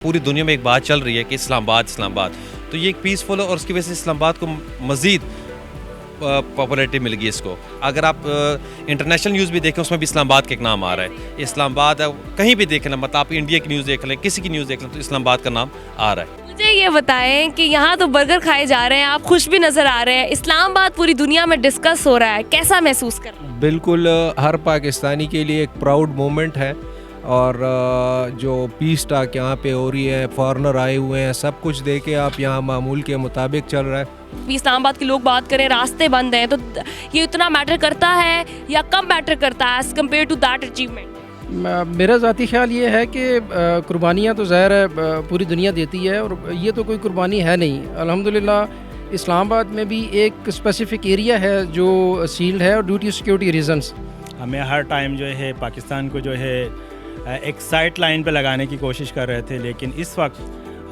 पूरी दुनिया में एक बात चल रही है कि इस्लामाबाद इस्लामाबाद, तो ये एक पीसफुल है और उसकी वजह से इस्लामाबाद को मज़ीद पॉपुलैरिटी मिल गई इसको। अगर आप इंटरनेशनल न्यूज़ भी देखें उसमें भी इस्लामाबाद का एक नाम आ रहा है। इस्लामाबाद कहीं भी देख लें, मतलब आप इंडिया की न्यूज़ देख लें, किसी की न्यूज़ देख लें, तो इस्लामाबाद का नाम आ रहा है। मुझे ये बताएं कि यहाँ तो बर्गर खाए जा रहे हैं, आप खुश भी नज़र आ रहे हैं, इस्लामाबाद पूरी दुनिया में डिस्कस हो रहा है, कैसा महसूस कर रहे हैं? बिल्कुल हर पाकिस्तानी के लिए एक प्राउड मोमेंट है। और जो पीस टॉक यहाँ पे हो रही है, फॉरेनर आए हुए हैं, सब कुछ देखे आप यहाँ मामूल के मुताबिक चल रहा है। इस्लामाबाद के लोग बात करें रास्ते बंद हैं, तो ये इतना मैटर करता है या कम मैटर करता है as compared to that achievement? मेरा ज़ाती ख्याल ये है कि कुर्बानियाँ तो ज़ाहिर है पूरी दुनिया देती है, और ये तो कोई कुर्बानी है नहीं। अल्हम्दुलिल्लाह इस्लामाबाद में भी एक स्पेसिफिक एरिया है जो सील्ड है और ड्यू टू सिक्योरिटी रीजंस। हमें हर टाइम जो है पाकिस्तान को जो है एक साइड लाइन पे लगाने की कोशिश कर रहे थे, लेकिन इस वक्त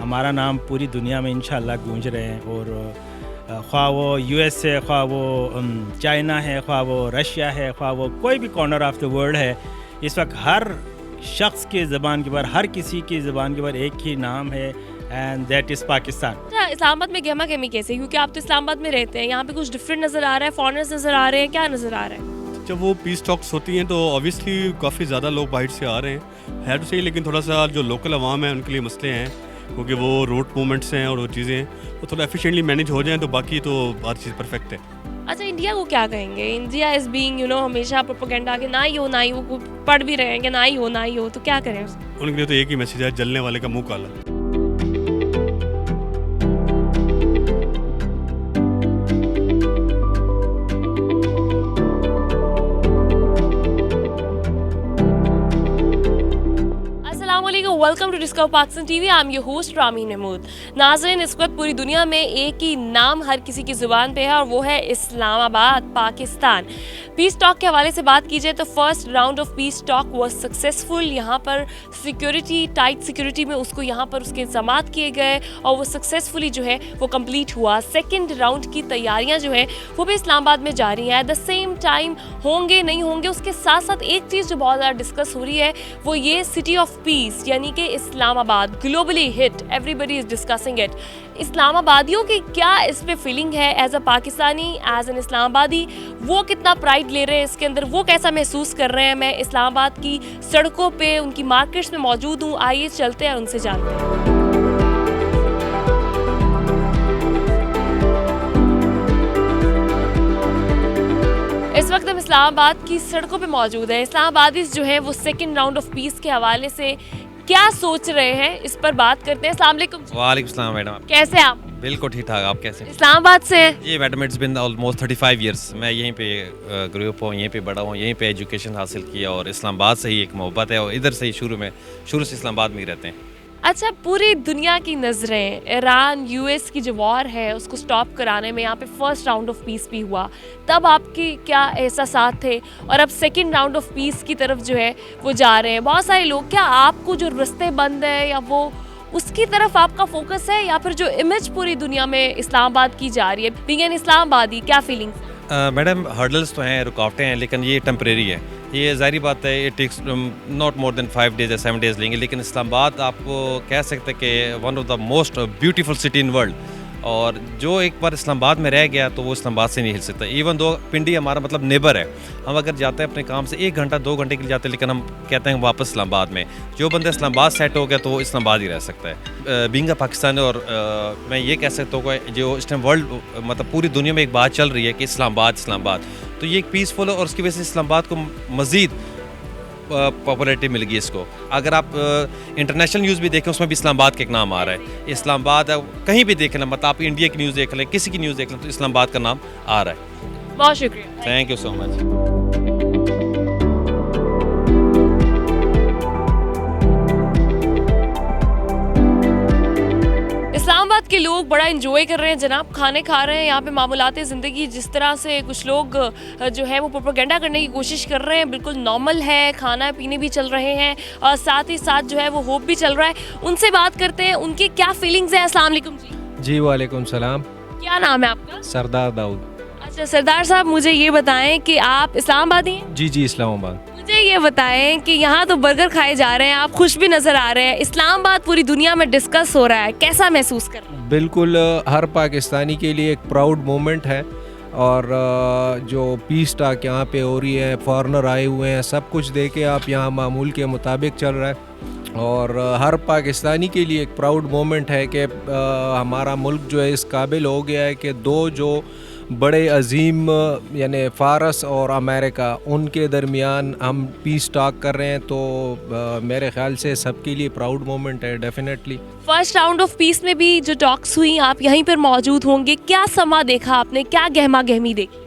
हमारा नाम पूरी दुनिया में इंशाल्लाह गूंज रहे हैं। और ख्वाह वो US है, ख्वाह वो चाइना है, ख्वाह वो रशिया है, ख्वाह वो कोई भी कॉर्नर ऑफ द वर्ल्ड है, इस वक्त हर शख्स की ज़बान के ऊपर, हर किसी की ज़बान के ऊपर एक ही नाम है, एंड दैट इज़ पाकिस्तान। अच्छा, इस्लामाबाद में गहमा गहमी कैसे? क्योंकि आप तो इस्लामाबाद में रहते हैं, यहाँ पे कुछ डिफरेंट नज़र आ रहा है, फॉरेनर्स नज़र आ रहे हैं, क्या नज़र आ रहा है? जब वो पीस टॉक्स होती हैं तो ऑब्वियसली काफ़ी ज़्यादा लोग बाहर से आ रहे हैं, है तो सही, लेकिन थोड़ा सा जो लोकल अवाम है उनके लिए मसले हैं, क्योंकि वो रूट मूवमेंट्स हैं और वो चीज़ें हैं वो थोड़ा एफिशिएंटली मैनेज हो जाएं तो बाकी तो हर चीज़ परफेक्ट है। अच्छा, इंडिया को क्या कहेंगे? इंडिया इज़ बीइंग हमेशा प्रोपेगेंडा कि ना ही हो, ना ही वो पढ़ भी रहे हैं कि ना ही हो, ना ही हो, तो क्या करें उसको? उनके लिए तो एक ही मैसेज है, जलने वाले का मुँह काला। Welcome to discover Pakistan TV. I am your host Rameen Mahmood. नाज़रीन, इस वक्त पूरी दुनिया में एक ही नाम हर किसी की ज़ुबान पे है और वो है इस्लामाबाद, पाकिस्तान। पीस टॉक के हवाले से बात की जाए तो first round of peace talk was successful. यहाँ पर सिक्योरिटी, टाइट सिक्योरिटी में उसको यहाँ पर उसके इंतज़ामात किए गए और वो सक्सेसफुली जो है वो कंप्लीट हुआ। सेकेंड राउंड की तैयारियाँ जो है वो भी इस्लामाबाद में जारी हैं। एट द सेम टाइम होंगे नहीं होंगे, उसके साथ साथ एक चीज़ जो बहुत ज़्यादा डिस्कस हो रही है वो ये सिटी ऑफ पीस यानी कि Islamabad globally hit, everybody is discussing it. इस्लामाबादियों की क्या इस पे फीलिंग है as a Pakistani, as an Islamabadi? वो कितना प्राइड ले रहे हैं इसके अंदर, वो कैसा महसूस कर रहे हैं? मैं इस्लामाबाद की सड़कों पे, उनकी मार्केट्स में मौजूद हूँ, आइए चलते हैं उनसे जानते हैं। इस वक्त हम इस्लामाबाद की सड़कों पे मौजूद हैं। इस्लामाबादीज़ जो है वो सेकेंड राउंड ऑफ पीस के हवाले से क्या सोच रहे हैं, इस पर बात करते हैं। अस्सलाम वालेकुम। वालेकुम सलाम मैडम, कैसे आप? बिल्कुल ठीक ठाक, आप कैसे? इस्लामाबाद से हैं? जी madam, it's been almost 35 years. मैं यहीं पे ग्रो अप हूँ, यहीं पे बड़ा हूँ, यहीं पे एजुकेशन हासिल किया और इस्लामाबाद से ही एक मोहब्बत है और इधर से ही शुरू से इस्लामाबाद में ही रहते हैं। अच्छा, पूरी दुनिया की नज़रें ईरान US की जो वॉर है उसको स्टॉप कराने में यहाँ पे फर्स्ट राउंड ऑफ पीस भी हुआ, तब आपकी क्या एहसासात थे? और अब सेकंड राउंड ऑफ पीस की तरफ जो है वो जा रहे हैं बहुत सारे लोग। क्या आपको जो रास्ते बंद है या वो उसकी तरफ आपका फोकस है, या फिर जो इमेज पूरी दुनिया में इस्लामाबाद की जा रही है, बीइंग एन इस्लामाबादी, क्या फीलिंग? मैडम, हर्डल्स तो हैं, रुकावटें हैं, लेकिन ये टेम्परेरी है। ये ज़ाहिर बात है, it takes not more than 5 days या 7 डेज़ लेंगे, लेकिन इस्लामाबाद आपको कह सकते हैं कि one of the most beautiful city in world. और जो एक बार इस्लामाबाद में रह गया तो वो इस्लामाबाद से नहीं हिल सकता। इवन दो पिंडी हमारा मतलब नेबर है, हम अगर जाते हैं अपने काम से 1 घंटा 2 घंटे के लिए जाते हैं, लेकिन हम कहते हैं वापस इस्लामाबाद में। जो बंदा इस्लामाबाद सेट हो गया तो वो इस्लामाबाद ही रह सकता है। बीइंग अ पाकिस्तानी, और मैं ये कह सकता हूँ कि जो इस टाइम वर्ल्ड मतलब पूरी दुनिया में एक बात चल रही है कि इस्लामाबाद इस्लामाबाद, तो ये एक पीसफुल है और उसकी वजह से इस्लामाबाद को मज़ीद पॉपुलैरिटी मिल गई इसको। अगर आप इंटरनेशनल न्यूज़ भी देखें उसमें भी इस्लामाबाद का एक नाम आ रहा है। इस्लामाबाद कहीं भी देख लें, मतलब आप इंडिया की न्यूज़ देख लें, किसी की न्यूज़ देख लें, तो इस्लामाबाद का नाम आ रहा है। बहुत शुक्रिया, thank you so much. Islamabad के लोग बड़ा एंजॉय कर रहे हैं जनाब, खाने खा रहे हैं यहाँ पे। मामूलात ज़िंदगी जिस तरह से कुछ लोग जो है वो प्रोपेगेंडा करने की कोशिश कर रहे हैं, बिल्कुल नॉर्मल है, खाना पीने भी चल रहे हैं और साथ ही साथ जो है वो होप भी चल रहा है। उनसे बात करते हैं, उनकी क्या फीलिंग्स हैं। अस्सलाम वालेकुम जी। जी वालेकुम सलाम। क्या नाम है आपका? सरदार दाऊद। अच्छा सरदार साहब, मुझे ये बताएं कि आप इस्लामाबादी हैं? जी इस्लामाबाद। मुझे ये बताएं कि यहाँ तो बर्गर खाए जा रहे हैं, आप खुश भी नज़र आ रहे हैं, इस्लामाबाद पूरी दुनिया में डिस्कस हो रहा है, कैसा महसूस कर रहे हैं? बिल्कुल हर पाकिस्तानी के लिए एक प्राउड मोमेंट है। और जो पीस टॉक यहाँ पे हो रही है, फॉरेनर आए हुए हैं, सब कुछ देके आप यहाँ मामूल के मुताबिक चल रहा है। और हर पाकिस्तानी के लिए एक प्राउड मोमेंट है कि हमारा मुल्क जो है इस काबिल हो गया है कि दो जो बड़े अजीम यानी फ़ारस और अमेरिका, उनके दरमियान हम पीस टॉक कर रहे हैं। तो मेरे ख़्याल से सबके लिए प्राउड मोमेंट है definitely. First round of piece में भी जो टॉक्स हुई, आप यहीं पर मौजूद होंगे, क्या समा देखा आपने, क्या गहमा गहमी देखी?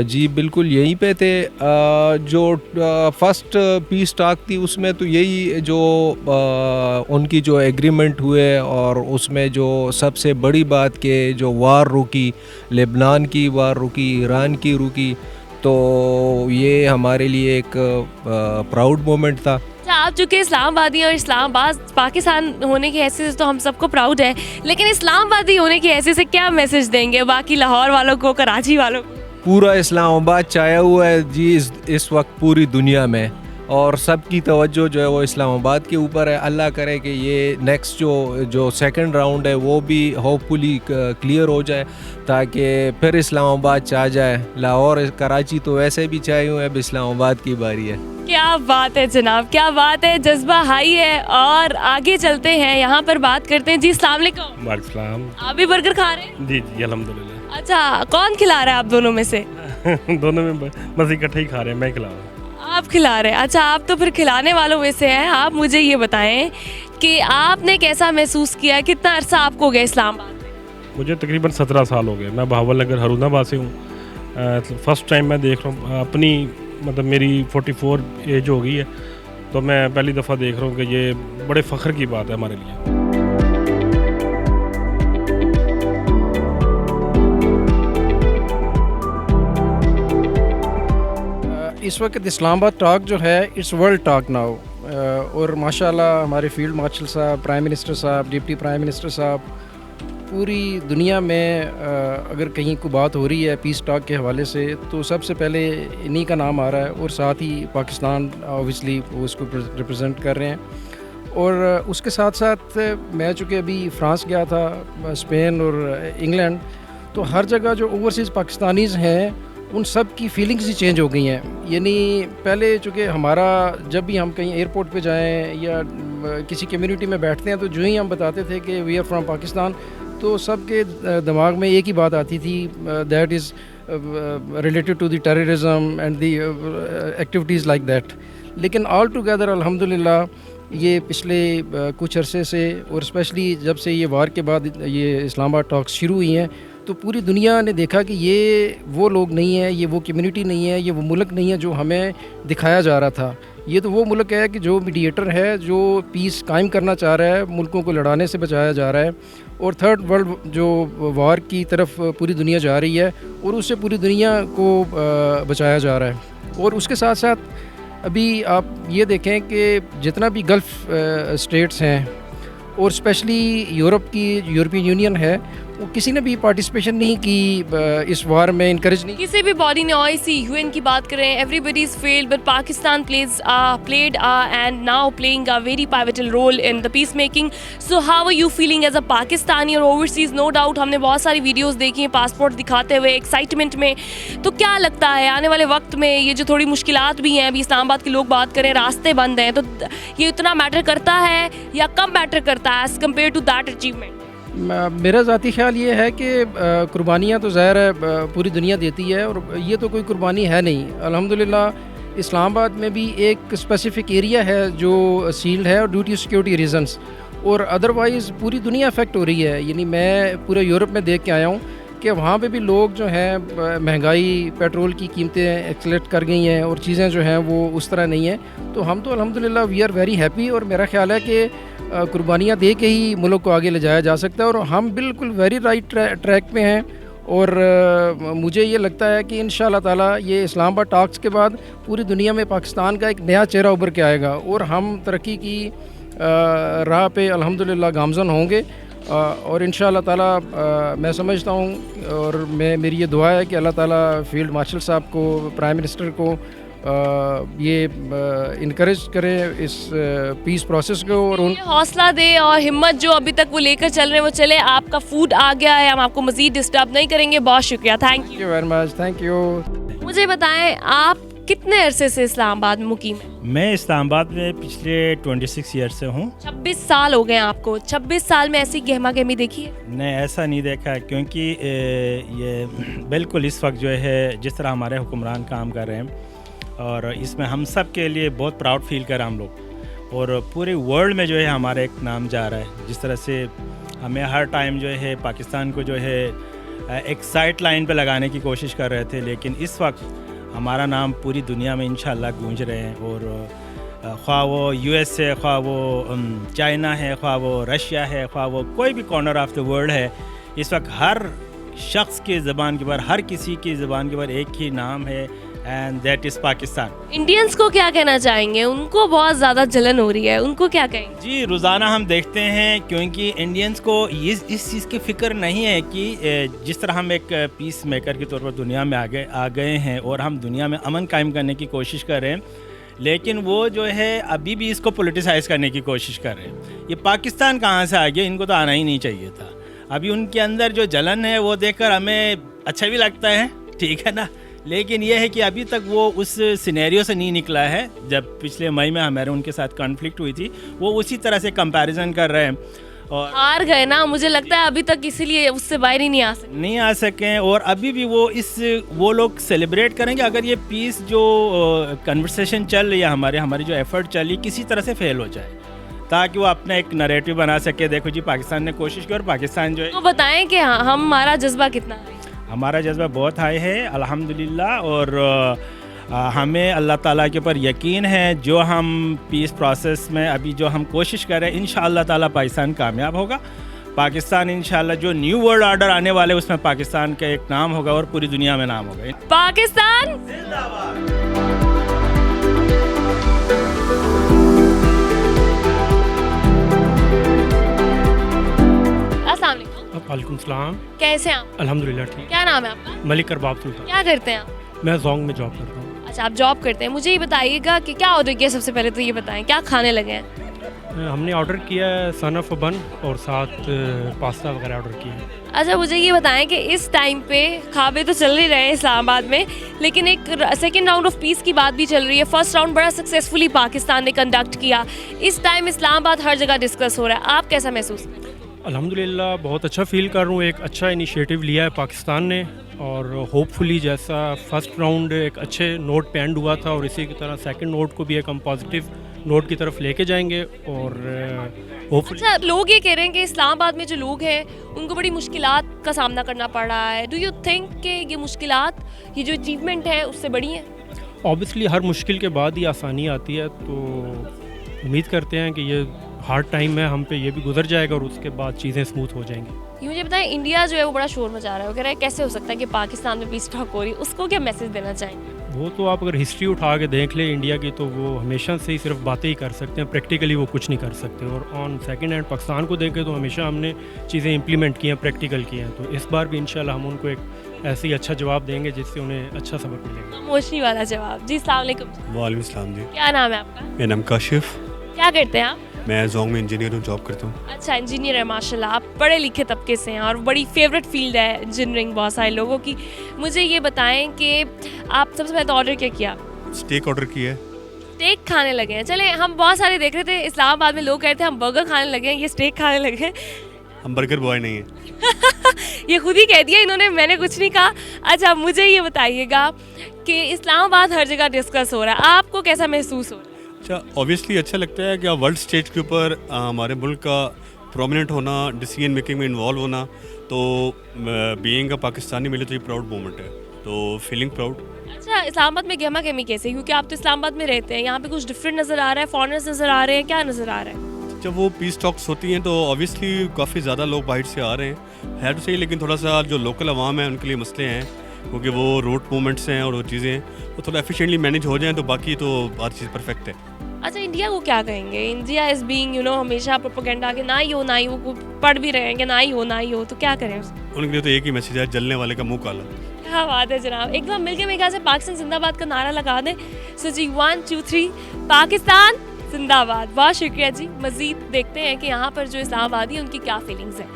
जी बिल्कुल यहीं पे थे। जो फर्स्ट पीस टॉक थी उसमें तो यही जो उनकी जो एग्रीमेंट हुए, और उसमें जो सबसे बड़ी बात के जो वार रुकी, लेबनान की वार रुकी, ईरान की रुकी, तो ये हमारे लिए एक प्राउड मोमेंट था। अच्छा, आप चूँकि इस्लामाबादी और इस्लामाबाद पाकिस्तान होने की हैसियत से तो हम सबको प्राउड है, लेकिन इस्लामाबादी होने की हैसियत से क्या मैसेज देंगे बाकी लाहौर वालों को, कराची वालों को? पूरा इस्लामाबाद छाया हुआ है जी इस वक्त पूरी दुनिया में, और सबकी तवज्जो जो है वो इस्लामाबाद के ऊपर है। अल्लाह करे कि ये नेक्स्ट जो सेकंड राउंड है वो भी होपफुली क्लियर हो जाए, ताकि फिर इस्लामाबाद चाह जाए। लाहौर कराची तो वैसे भी चाहे हुए हैं, अब इस्लामाबाद की बारी है। क्या बात है जनाब, क्या बात है, जज्बा हाई है। और आगे चलते हैं, यहाँ पर बात करते हैं। जी अस्सलाम वालेकुम। वालेकुम। आप भी बर्गर खा रहे हैं? जी जी अल्हम्दुलिल्लाह। अच्छा, कौन खिला रहा है आप दोनों में से? दोनों में बस इकट्ठे ही खा रहे हैं, मैं खिला रहा हूँ। आप खिला रहे हैं? अच्छा, आप तो फिर खिलाने वालों में से हैं। आप मुझे ये बताएं कि आपने कैसा महसूस किया, कितना अरसा आपको हो गया इस्लामाबाद में? मुझे तकरीबन 17 साल हो गए। मैं बहावल नगर हरूनाबाद से हूँ। फर्स्ट टाइम मैं देख रहा हूँ अपनी, मतलब मेरी 44 एज हो गई है, तो मैं पहली दफ़ा देख रहा हूँ कि ये बड़े फ़ख्र की बात है हमारे लिए। इस वक्त इस्लामाबाद टॉक जो है इट्स वर्ल्ड टॉक नाउ। और माशाल्लाह हमारे फील्ड मार्शल साहब, प्राइम मिनिस्टर साहब, डिप्टी प्राइम मिनिस्टर साहब, पूरी दुनिया में अगर कहीं कोई बात हो रही है पीस टॉक के हवाले से तो सबसे पहले इन्हीं का नाम आ रहा है। और साथ ही पाकिस्तान ऑब्वियसली वो उसको रिप्रेजेंट कर रहे हैं। और उसके साथ साथ मैं चूँकि अभी फ्रांस गया था, स्पेन और इंग्लैंड, तो हर जगह जो ओवरसीज़ पाकिस्तानीज़ हैं उन सब की फीलिंग्स ही चेंज हो गई हैं। यानी पहले चूँकि हमारा जब भी हम कहीं एयरपोर्ट पे जाएं या किसी कम्युनिटी में बैठते हैं तो जो ही हम बताते थे कि वी आर फ्रॉम पाकिस्तान, तो सबके दिमाग में एक ही बात आती थी, that is related to the terrorism and the activities like that. लेकिन ऑल टुगेदर अल्हम्दुलिल्लाह ये पिछले कुछ अरसे से, और स्पेशली जब से ये वार के बाद ये इस्लामाबाद टॉक्स शुरू हुई हैं, तो पूरी दुनिया ने देखा कि ये वो लोग नहीं है, ये वो कम्युनिटी नहीं है, ये वो मुल्क नहीं है जो हमें दिखाया जा रहा था। ये तो वो मुल्क है कि जो मीडिएटर है, जो पीस कायम करना चाह रहा है, मुल्कों को लड़ाने से बचाया जा रहा है। और थर्ड वर्ल्ड जो वार की तरफ पूरी दुनिया जा रही है और उससे पूरी दुनिया को बचाया जा रहा है। और उसके साथ साथ अभी आप ये देखें कि जितना भी गल्फ़ स्टेट्स हैं और स्पेशली यूरोप की यूरोपियन यूनियन है, वो किसी ने भी पार्टिसिपेशन नहीं की इस वार में, इनकरेज नहीं। किसी भी बॉडी ने, OIC, UN की बात करें, everybody is failed, but Pakistan played and now playing a very pivotal role in the peacemaking. So how are you feeling as a Pakistani or overseas? No doubt हमने बहुत सारी वीडियोस देखी हैं passport दिखाते हुए एक्साइटमेंट में। तो क्या लगता है आने वाले वक्त में ये जो थोड़ी मुश्किलात भी हैं, अभी इस्लामाबाद के लोग बात करें, रास्ते बंद हैं, तो ये इतना मैटर करता है या कम मैटर करता है as compared to that achievement? मेरा ज़ाती ख्याल ये है कि कुर्बानियाँ तो ज़ाहिर है पूरी दुनिया देती है, और ये तो कोई कुर्बानी है नहीं। अल्हम्दुलिल्लाह इस्लामाबाद में भी एक स्पेसिफ़िक एरिया है जो सील्ड है और ड्यू टू सिक्योरिटी रीजंस, और अदरवाइज़ पूरी दुनिया अफेक्ट हो रही है। यानी मैं पूरे यूरोप में देख के आया हूँ कि वहाँ पे भी लोग जो हैं, महंगाई, पेट्रोल की कीमतें एक्सलेट कर गई हैं और चीज़ें जो हैं वो उस तरह नहीं हैं। तो हम तो अल्हम्दुलिल्लाह वी आर वेरी हैप्पी, और मेरा ख्याल है कि कुर्बानियाँ दे के ही मुल्क को आगे ले जाया जा सकता है, और हम बिल्कुल वेरी राइट ट्रैक पे हैं। और मुझे ये लगता है कि इंशाअल्लाह ताला ये इस्लामाबाद टॉक्स के बाद पूरी दुनिया में पाकिस्तान का एक नया चेहरा उभर के आएगा, और हम तरक्की की राह पे अल्हम्दुलिल्लाह गामज़न होंगे। और इंशाअल्लाह ताला मैं समझता हूँ, और मेरी ये दुआ है कि अल्लाह ताला फील्ड मार्शल साहब को, प्राइम मिनिस्टर को ये इनकरेज करें इस पीस प्रोसेस को और उन ये हौसला दे और हिम्मत जो अभी तक वो लेकर चल रहे हैं वो चले। आपका फूड आ गया है, हम आपको मज़ीद डिस्टर्ब नहीं करेंगे। बहुत शुक्रिया, thank you. Thank you very much, thank you. मुझे बताएं आप कितने अरसे से इस्लामाबाद में मुकीम हैं? मैं इस्लामाबाद में पिछले 26 ईयर से हूँ। 26 साल हो गए आपको। 26 साल में ऐसी गहमा गहमी देखी है? नहीं, ऐसा नहीं देखा, क्योंकि ये बिल्कुल इस वक्त जो है जिस तरह हमारे हुक्मरान काम कर रहे हैं और इसमें हम सब के लिए बहुत प्राउड फील कर रहे हैं हम लोग, और पूरे वर्ल्ड में जो है हमारा एक नाम जा रहा है। जिस तरह से हमें हर टाइम जो है पाकिस्तान को जो है एक साइड लाइन पे लगाने की कोशिश कर रहे थे, लेकिन इस वक्त हमारा नाम पूरी दुनिया में इंशाल्लाह गूंज रहे हैं। और ख्वाह वो यूएस है, ख्वाह वो चाइना है, ख्वाह वो रशिया है, ख्वाह वो कोई भी कॉर्नर ऑफ द वर्ल्ड है, इस वक्त हर शख्स की ज़बान के ऊपर, हर किसी की ज़बान के ऊपर एक ही नाम है, and that is Pakistan. Indians को क्या कहना चाहेंगे? उनको बहुत ज़्यादा जलन हो रही है, उनको क्या कहेंगे? जी, रोज़ाना हम देखते हैं, क्योंकि इंडियंस को इस चीज़ की फ़िक्र नहीं है कि जिस तरह हम एक पीस मेकर के तौर पर दुनिया में आ गए हैं और हम दुनिया में अमन कायम करने की कोशिश कर रहे हैं, लेकिन वो जो है अभी भी इसको पोलिटिसाइज़ करने की कोशिश कर रहे हैं। ये पाकिस्तान कहाँ से आ गया, इनको तो आना ही नहीं चाहिए था। अभी उनके अंदर जो जलन है वो देखकर हमें अच्छा भी लगता है, ठीक है ना, लेकिन यह है कि अभी तक वो उस सिनेरियो से नहीं निकला है। जब पिछले मई में हमारे उनके साथ कॉन्फ्लिक्ट हुई थी, वो उसी तरह से कंपैरिजन कर रहे हैं और हार गए ना, मुझे लगता है अभी तक, इसीलिए उससे बाहर ही नहीं आ सके। और अभी भी वो लोग सेलिब्रेट करेंगे अगर ये पीस जो कन्वर्सेशन चल रही है, हमारी जो एफर्ट चली, किसी तरह से फेल हो जाए, ताकि वो अपना एक नैरेटिव बना सके। देखो जी, पाकिस्तान ने कोशिश की और पाकिस्तान जो है, तो बताएं कि हमारा जज्बा कितना है? हमारा जज्बा बहुत हाई है अल्हम्दुलिल्लाह, और हमें अल्लाह ताला के ऊपर यकीन है। जो हम पीस प्रोसेस में अभी जो हम कोशिश कर रहे हैं, इंशाअल्लाह ताला पाकिस्तान कामयाब होगा। पाकिस्तान इंशाअल्लाह जो न्यू वर्ल्ड ऑर्डर आने वाले उसमें पाकिस्तान का एक नाम होगा और पूरी दुनिया में नाम होगा। पाकिस्तान जिंदाबाद। अस्सलाम वालेकुम। वालेकुम सलाम। कैसे हैं आप? अल्हम्दुलिल्लाह ठीक। क्या नाम है आपका? मलिक अरबाब सुल्तान। क्या करते हैं आप? मैं जोंग में जॉब करता हूँ। अच्छा, आप जॉब करते हैं। मुझे ये बताइएगा कि क्या ऑर्डर किया? सबसे पहले तो ये बताएं, क्या खाने लगे हैं? हमने ऑर्डर किया है सन ऑफ बन और साथ पास्ता वगैरह ऑर्डर किया है। अच्छा, मुझे ये बताएं कि इस टाइम पे खाबे तो चल ही रहे हैं इस्लामाबाद में, लेकिन एक सेकेंड राउंड ऑफ पीस की बात भी चल रही है। फर्स्ट राउंड बड़ा सक्सेसफुली पाकिस्तान ने कंडक्ट किया, इस टाइम इस्लामाबाद हर जगह डिस्कस हो रहा है। आप कैसा महसूस करते हैं? अल्हम्दुलिल्लाह बहुत अच्छा फ़ील कर रहा हूँ। एक अच्छा इनिशिएटिव लिया है पाकिस्तान ने, और होपफुली जैसा फर्स्ट राउंड एक अच्छे नोट पे एंड हुआ था, और इसी की तरह सेकंड नोट को भी एक हम पॉजिटिव नोट की तरफ लेके जाएंगे। और होपफुली अच्छा, लोग ये कह रहे हैं कि इस्लामाबाद में जो लोग हैं उनको बड़ी मुश्किलात का सामना करना पड़ रहा है। डू यू थिंक कि ये मुश्किलात, ये जो अचीवमेंट है उससे बड़ी हैं? ऑब्वियसली हर मुश्किल के बाद ही आसानी आती है, तो उम्मीद करते हैं कि ये हार्ड टाइम है हम पे, ये भी गुजर जाएगा और उसके बाद चीज़ें स्मूथ हो जाएंगी। ये मुझे बताएं, इंडिया जो है वो बड़ा शोर मचा रहा है, वो कह रहा है कैसे हो सकता है कि पाकिस्तान में पीस टॉक हो रही है, उसको क्या मैसेज देना चाहेंगे? वो तो आप अगर हिस्ट्री उठा के देख लें इंडिया की, तो वो हमेशा से ही सिर्फ बातें ही कर सकते हैं, प्रैक्टिकली वो कुछ नहीं कर सकते। और ऑन सेकंड हैंड पाकिस्तान को देखें तो हमेशा हमने चीज़ें इंप्लीमेंट की हैं, प्रैक्टिकल की हैं। तो इस बार भी इंशाल्लाह हम उनको एक ऐसे ही अच्छा जवाब देंगे जिससे उन्हें अच्छा सबक मिलेगा। खामोशी वाला जवाब। जी, अस्सलाम वालेकुम। वालेकुम सलाम जी। क्या नाम है आपका? मेरा नाम काशिफ। क्या करते हैं आप? मैं जोंग में इंजीनियर हूँ, जॉब करता हूँ। अच्छा, इंजीनियर है, माशाल्लाह। आप पढ़े लिखे तबके से हैं और बड़ी फेवरेट फील्ड है इंजीनियरिंग बहुत सारे लोगों की। मुझे ये बताएं कि आप सबसे पहले तो ऑर्डर क्या किया? स्टेक ऑर्डर किया है। स्टेक खाने लगे हैं। चले, हम बहुत सारे देख रहे थे इस्लामाबाद में, लोग कह रहे थे हम बर्गर खाने लगे हैं, ये स्टेक खाने लगे हैं। हम बर्गर बॉय नहीं हैं। ये खुद ही कह दिया इन्होंने, मैंने कुछ नहीं कहा। अच्छा, मुझे ये बताइएगा कि इस्लामाबाद हर जगह डिस्कस हो रहा है, आपको कैसा महसूस हो रहा है? अच्छा, ऑब्वियसली अच्छा लगता है कि वर्ल्ड स्टेज के ऊपर हमारे मुल्क का प्रोमिनेंट होना, डिसीजन मेकिंग में इन्वॉल्व होना, तो बीइंग अ पाकिस्तानी मिले तो ये प्राउड मोमेंट है, तो फीलिंग प्राउड। अच्छा, इस्लामाबाद में गहमा गहमी कैसे? क्योंकि आप तो इस्लामाबाद में रहते हैं, यहाँ पे कुछ डिफरेंट नज़र आ रहा है, फॉरेनर्स नज़र आ रहे हैं, क्या नज़र आ रहा है? जब वो पीस टॉक्स होती हैं तो ऑब्वियसली काफ़ी ज़्यादा लोग बाहर से आ रहे हैं, है तो सही, लेकिन थोड़ा सा जो लोकल अवाम है उनके लिए मसले हैं, क्योंकि वो रूट मूवमेंट्स हैं और वो चीज़ें वो थोड़ा एफिशिएंटली मैनेज हो जाएँ तो बाकी तो हर चीज़ परफेक्ट है। अच्छा, इंडिया को क्या कहेंगे? इंडिया इज़ बीइंग हमेशा प्रोपेगेंडा के ना ही हो, पढ़ भी रहे हैं कि ना ही हो, तो क्या करें उसको? उनके लिए तो एक ही मैसेज है, जलने वाले का मुंह काला। क्या बात है जनाब, एक बार मिलके मेरे ख्याल से पाकिस्तान जिंदाबाद का नारा लगा दें। सो जी 1 2 3 पाकिस्तान जिंदाबाद। बहुत शुक्रिया जी। मज़ीद देखते हैं कि यहाँ पर जो इस्लामाबादी हैं उनकी क्या फीलिंग्स हैं।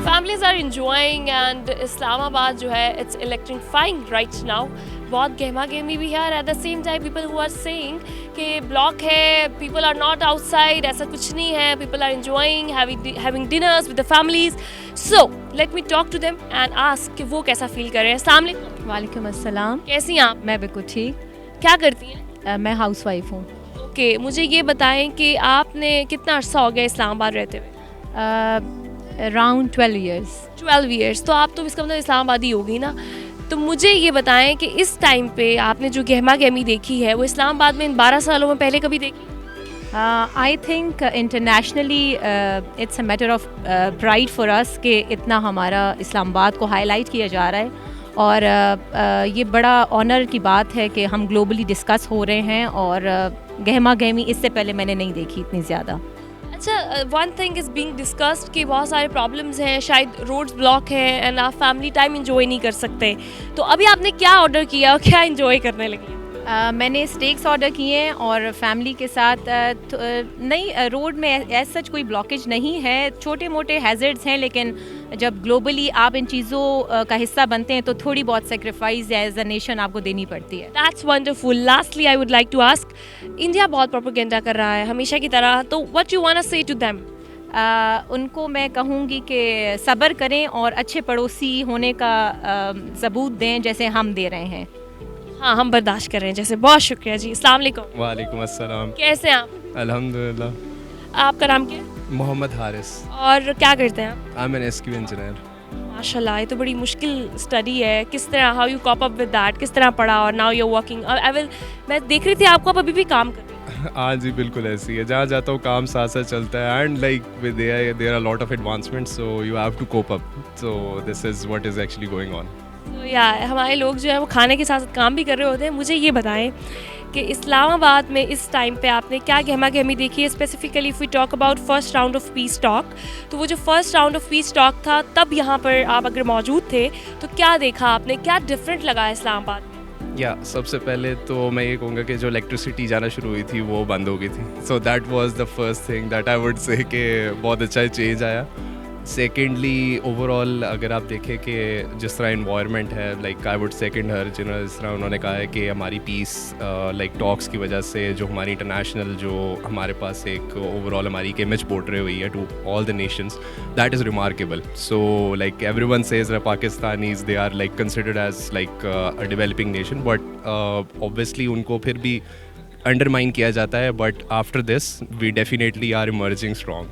Families are enjoying and Islamabad जो है it's electrifying right now। बहुत गहमा गहमी भी है और at the same time people who are saying कि ब्लॉक है, people are not outside, ऐसा कुछ नहीं है, people are enjoying having dinners with the families। So let me talk to them and ask कि वो कैसा फील कर रहे हैं। अस्सलाम वालेकुम। वालेकुम अस्सलाम। कैसी हैं आप? मैं बिल्कुल ठीक। क्या करती हैं? मैं हाउस वाइफ हूँ। ओके, मुझे ये बताएं कि आपने कितना अर्सा हो गया इस्लामाबाद रहते हुए? Around 12 years. 12 ईयर्स, तो आप तो इसका मतलब इस्लामाबादी होगी ना। तो मुझे ये बताएं कि इस टाइम पे आपने जो गहमा गहमी देखी है वो इस्लामाबाद में इन 12 सालों में पहले कभी देखी? I think internationally it's a matter of pride for us कि इतना हमारा इस्लामाबाद को हाईलाइट किया जा रहा है और ये बड़ा ऑनर की बात है कि हम ग्लोबली डिस्कस हो रहे हैं और गहमा गहमी इससे पहले मैंने नहीं देखी इतनी ज़्यादा। अच्छा, one thing is being discussed कि बहुत सारे प्रॉब्लम्स हैं, शायद रोड्स ब्लॉक हैं एंड आप फैमिली टाइम इंजॉय नहीं कर सकते, तो अभी आपने क्या ऑर्डर किया और क्या इंजॉय करने लगे? मैंने स्टेक्स ऑर्डर किए हैं और फैमिली के साथ नहीं, रोड में ऐसा सच कोई ब्लॉकेज नहीं है, छोटे मोटे हैज़र्ड्स हैं, लेकिन जब ग्लोबली आप इन चीज़ों का हिस्सा बनते हैं तो थोड़ी बहुत सेक्रीफाइस एज अ नेशन आपको देनी पड़ती है। That's wonderful. Lastly I would like to ask, India बहुत प्रोपेगेंडा कर रहा है हमेशा की तरह, तो what you want to say to them? उनको मैं कहूँगी कि सब्र करें और अच्छे पड़ोसी होने का सबूत दें जैसे हम दे रहे हैं। हाँ, हम बर्दाश्त कर रहे हैं जैसे। बहुत शुक्रिया जी। अस्सलाम वालेकुम। वालेकुम अस्सलाम। कैसे हैं आप? अल्हम्दुलिल्लाह। आपका नाम क्या है? मोहम्मद हारिस। और क्या करते हैं आप? I am an SQ engineer. माशाल्लाह, ये तो बड़ी मुश्किल स्टडी है। किस तरह, how you cope up with that, किस तरह पढ़ा और नाउ यू आर वर्किंग? मैं देख रही थी आपको, आप अभी भी काम कर रहे हैं। हाँ जी, बिल्कुल ऐसी है, जहाँ जाता हूँ काम साथ साथ चलता है and like with there are lot of advancements, so you have to cope up, so this is what is actually going on. तो यार हमारे लोग जो है वो खाने के साथ साथ काम भी कर रहे होते हैं। मुझे ये बताएं कि इस्लामाबाद में इस टाइम पे आपने क्या गहमा गहमी देखी है? Specifically if we talk about first round of peace talk, तो वो जो first round of peace talk था तब यहाँ पर आप अगर मौजूद थे तो क्या देखा आपने, क्या डिफरेंट लगा इस्लामाबाद में? या सबसे पहले तो मैं ये कहूँगा कि जो इलेक्ट्रिसिटी जाना शुरू हुई थी वो बंद हो गई थी, so that was the first thing that I would से कि बहुत अच्छा चेंज आया। सेकेंडली ओवरऑल अगर आप देखें कि जिस तरह इन्वायरमेंट है, लाइक आई वुड सेकंड हर, जिस तरह उन्होंने कहा है कि हमारी पीस लाइक टॉक्स की वजह से जो हमारी इंटरनेशनल जो हमारे पास एक ओवरऑल हमारी एक इमेज पोर्ट्रे हुई है to all the nations, that is remarkable. So like everyone says that Pakistanis they are like considered as like a developing nation, but obviously उनको फिर भी अंडरमाइन किया जाता है, but after this we definitely are emerging strong.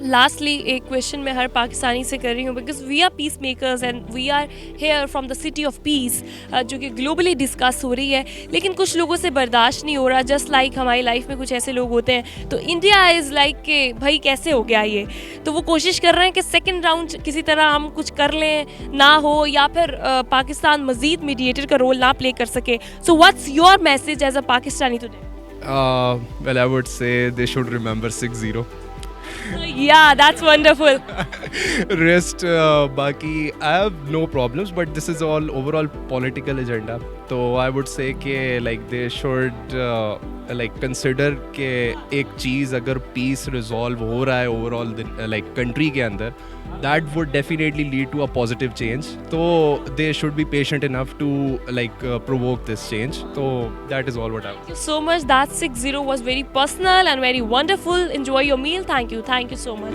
Lastly एक question मैं हर पाकिस्तानी से कर रही हूँ, because we are peace makers and we are here from the city of peace, जो कि ग्लोबली डिस्कस हो रही है, लेकिन कुछ लोगों से बर्दाश्त नहीं हो रहा, जस्ट लाइक हमारी लाइफ में कुछ ऐसे लोग होते हैं। तो इंडिया इज़ लाइक के भाई कैसे हो गया ये, तो वो कोशिश कर रहे हैं कि सेकेंड राउंड किसी तरह हम कुछ कर लें ना हो, या फिर पाकिस्तान मज़ीद मीडिएटर का रोल ना प्ले कर सके। So what's your message as a Pakistani today? Well I would say they should remember 6-0. Yeah, that's wonderful. Rest, बाकी I have no problems, but this is all overall political agenda. तो I would say कि like they should like consider कि एक चीज़ अगर peace resolve हो रहा है overall like country के अंदर, that would definitely lead to a positive change. तो they should be patient enough to like provoke this change. So that is all what I would say. Thank you so much. That 6-0 was very personal and very wonderful. Enjoy your meal. Thank you so much.